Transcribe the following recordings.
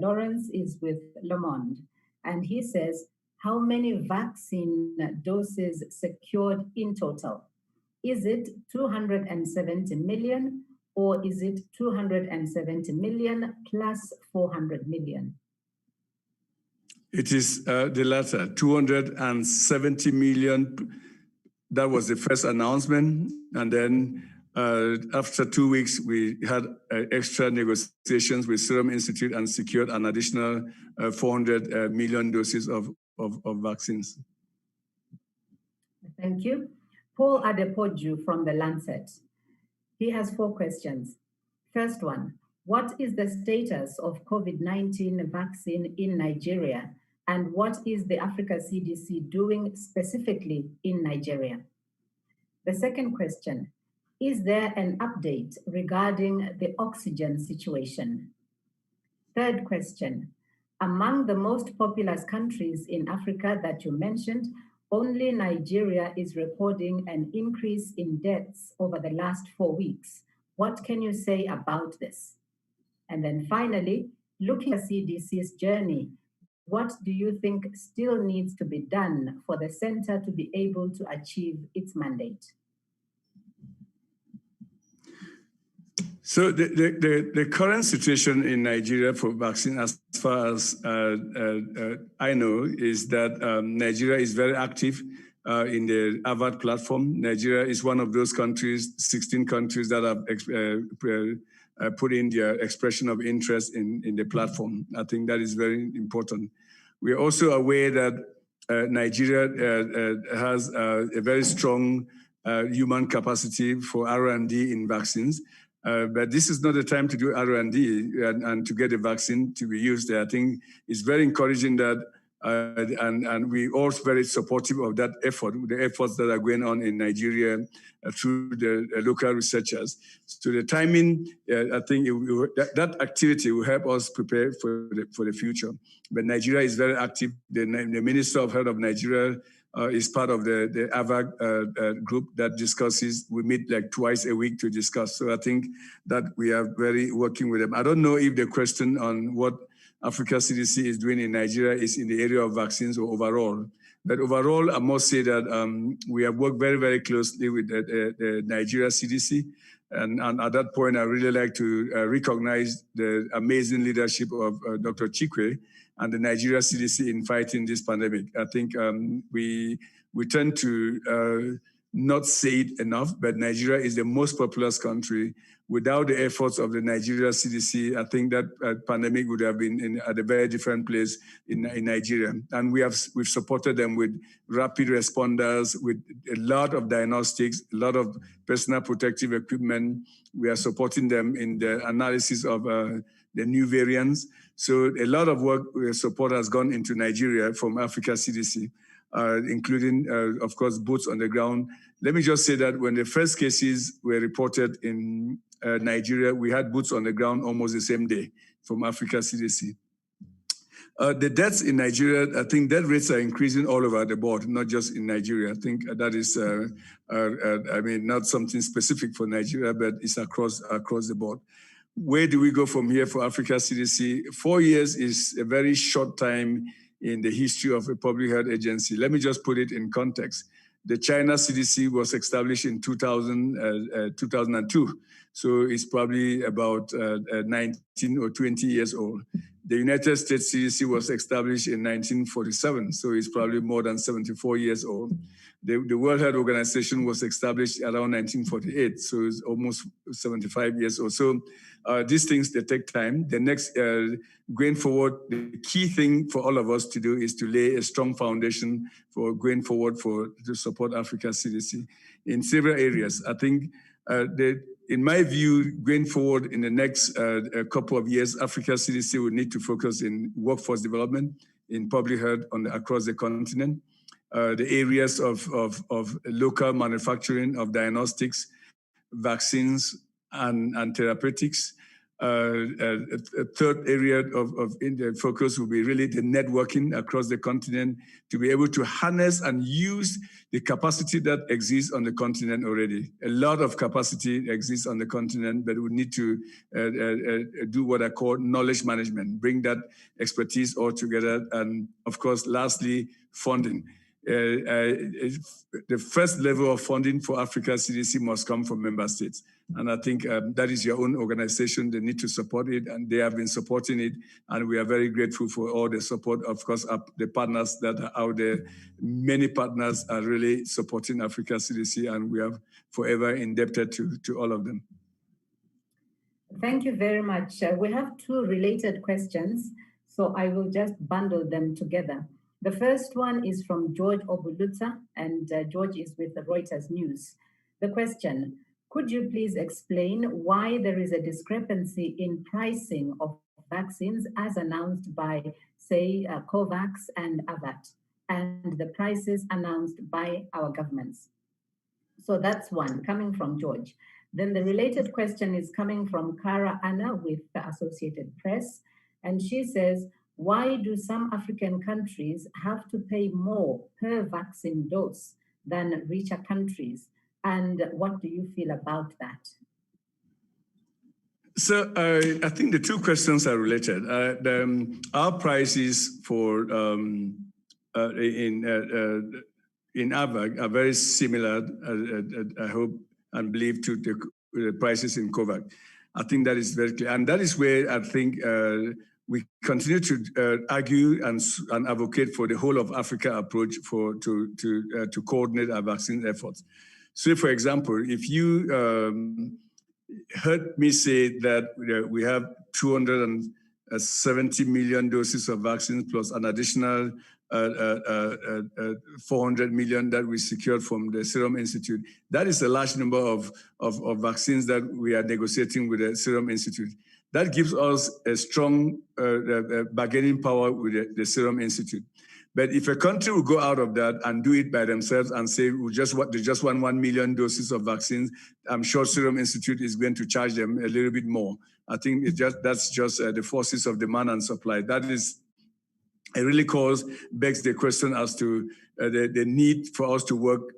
Lawrence is with Le Monde, and he says, how many vaccine doses secured in total? Is it 270 million or is it 270 million plus 400 million? It is the latter, 270 million. That was the first announcement. And then after 2 weeks, we had extra negotiations with Serum Institute and secured an additional 400 million doses of vaccines. Thank you. Paul Adepoju from The Lancet. He has 4 questions. First one, what is the status of COVID-19 vaccine in Nigeria? And what is the Africa CDC doing specifically in Nigeria? The second question, is there an update regarding the oxygen situation? Third question, among the most populous countries in Africa that you mentioned, only Nigeria is recording an increase in deaths over the last 4 weeks. What can you say about this? And then finally, looking at CDC's journey, what do you think still needs to be done for the center to be able to achieve its mandate? So the current situation in Nigeria for vaccine, as far as I know, is that Nigeria is very active in the AVAD platform. Nigeria is one of those countries, 16 countries that have put in their expression of interest in the platform. I think that is very important. We are also aware that Nigeria has a very strong human capacity for R&D in vaccines. But this is not the time to do R&D and to get a vaccine to be used there. I think it's very encouraging that, and we all very supportive of that effort, the efforts that are going on in Nigeria through the local researchers. So the timing, I think that activity will help us prepare for the future. But Nigeria is very active. The Minister of Health of Nigeria is part of the AVAG group that discusses. We meet like twice a week to discuss. So I think that we are very working with them. I don't know if the question on what Africa CDC is doing in Nigeria is in the area of vaccines or overall. But overall, I must say that we have worked very, very closely with the Nigeria CDC. And at that point, I really like to recognize the amazing leadership of Dr. Chikwe and the Nigeria CDC in fighting this pandemic. I think we tend to not say it enough, but Nigeria is the most populous country. Without the efforts of the Nigeria CDC, I think that pandemic would have been at a very different place in Nigeria. And we've supported them with rapid responders, with a lot of diagnostics, a lot of personal protective equipment. We are supporting them in the analysis of the new variants. So a lot of work, support has gone into Nigeria from Africa CDC, including, of course, boots on the ground. Let me just say that when the first cases were reported in Nigeria, we had boots on the ground almost the same day from Africa CDC. The deaths in Nigeria, I think death rates are increasing all over the board, not just in Nigeria. I think that is, I mean, not something specific for Nigeria, but it's across the board. Where do we go from here for Africa CDC? 4 years is a very short time in the history of a public health agency. Let me just put it in context. The China CDC was established in 2002. So it's probably about 19 or 20 years old. The United States CDC was established in 1947. So it's probably more than 74 years old. The World Health Organization was established around 1948. So it's almost 75 years old. So these things, they take time. The next, going forward, the key thing for all of us to do is to lay a strong foundation for going forward to support Africa CDC in several areas. I think in my view, going forward in the next couple of years, Africa CDC will need to focus in workforce development, in public health across the continent, the areas of local manufacturing of diagnostics, vaccines, and therapeutics. A third area of focus will be really the networking across the continent to be able to harness and use the capacity that exists on the continent already. A lot of capacity exists on the continent, but we need to do what I call knowledge management, bring that expertise all together. And of course, lastly, funding. The first level of funding for Africa CDC must come from member states. And I think that is your own organization. They need to support it, and they have been supporting it. And we are very grateful for all the support, of course, of the partners that are out there. Many partners are really supporting Africa CDC, and we are forever indebted to all of them. Thank you very much. We have two related questions, so I will just bundle them together. The first one is from George Obulutsa, and George is with the Reuters News. The question: could you please explain why there is a discrepancy in pricing of vaccines as announced by, say, COVAX and AVAT, and the prices announced by our governments? So that's one, coming from George. Then the related question is coming from Cara Anna with the Associated Press, and she says, why do some African countries have to pay more per vaccine dose than richer countries? And what do you feel about that? So I think the two questions are related. Our prices for in AVAC are very similar, I hope and believe, to the prices in COVAX. I think that is very clear. And that is where I think we continue to argue and advocate for the whole of Africa approach to coordinate our vaccine efforts. So, for example, if you heard me say that we have 270 million doses of vaccines plus an additional 400 million that we secured from the Serum Institute, that is a large number of vaccines that we are negotiating with the Serum Institute. That gives us a strong bargaining power with the Serum Institute. But if a country will go out of that and do it by themselves and say they just want 1 million doses of vaccines, I'm sure Serum Institute is going to charge them a little bit more. I think that's just the forces of demand and supply. That is, it really begs the question as to the need for us to work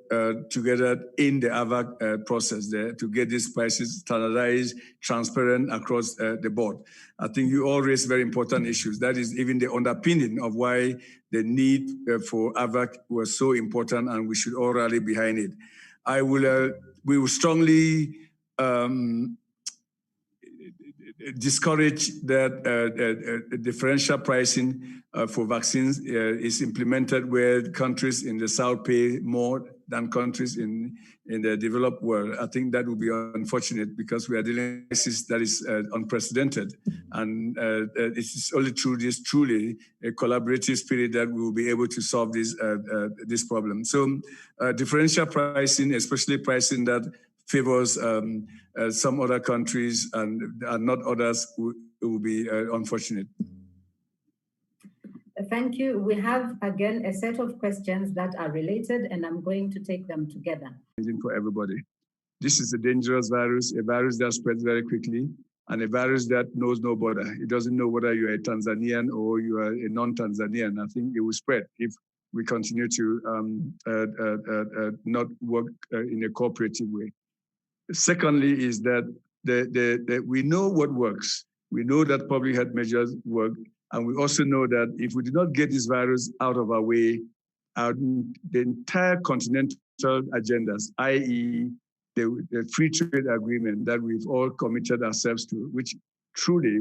together in the AVAC process there to get these prices standardized, transparent across the board. I think you all raise very important issues. That is even the underpinning of why the need for AVAC was so important, and we should all rally behind it. We will strongly discourage that differential pricing for vaccines is implemented where countries in the South pay more than countries in the developed world. I think that would be unfortunate because we are dealing with a crisis that is unprecedented. And it is only through this truly a collaborative spirit that we will be able to solve this problem. So differential pricing, especially pricing that favors some other countries and not others, will be unfortunate. Thank you. We have, again, a set of questions that are related, and I'm going to take them together. For everybody. This is a dangerous virus, a virus that spreads very quickly, and a virus that knows no border. It doesn't know whether you're a Tanzanian or you are a non-Tanzanian. I think it will spread if we continue to not work in a cooperative way. Secondly is that we know what works. We know that public health measures work. And we also know that if we do not get this virus out of our way, the entire continental agendas, i.e. the free trade agreement that we've all committed ourselves to, which truly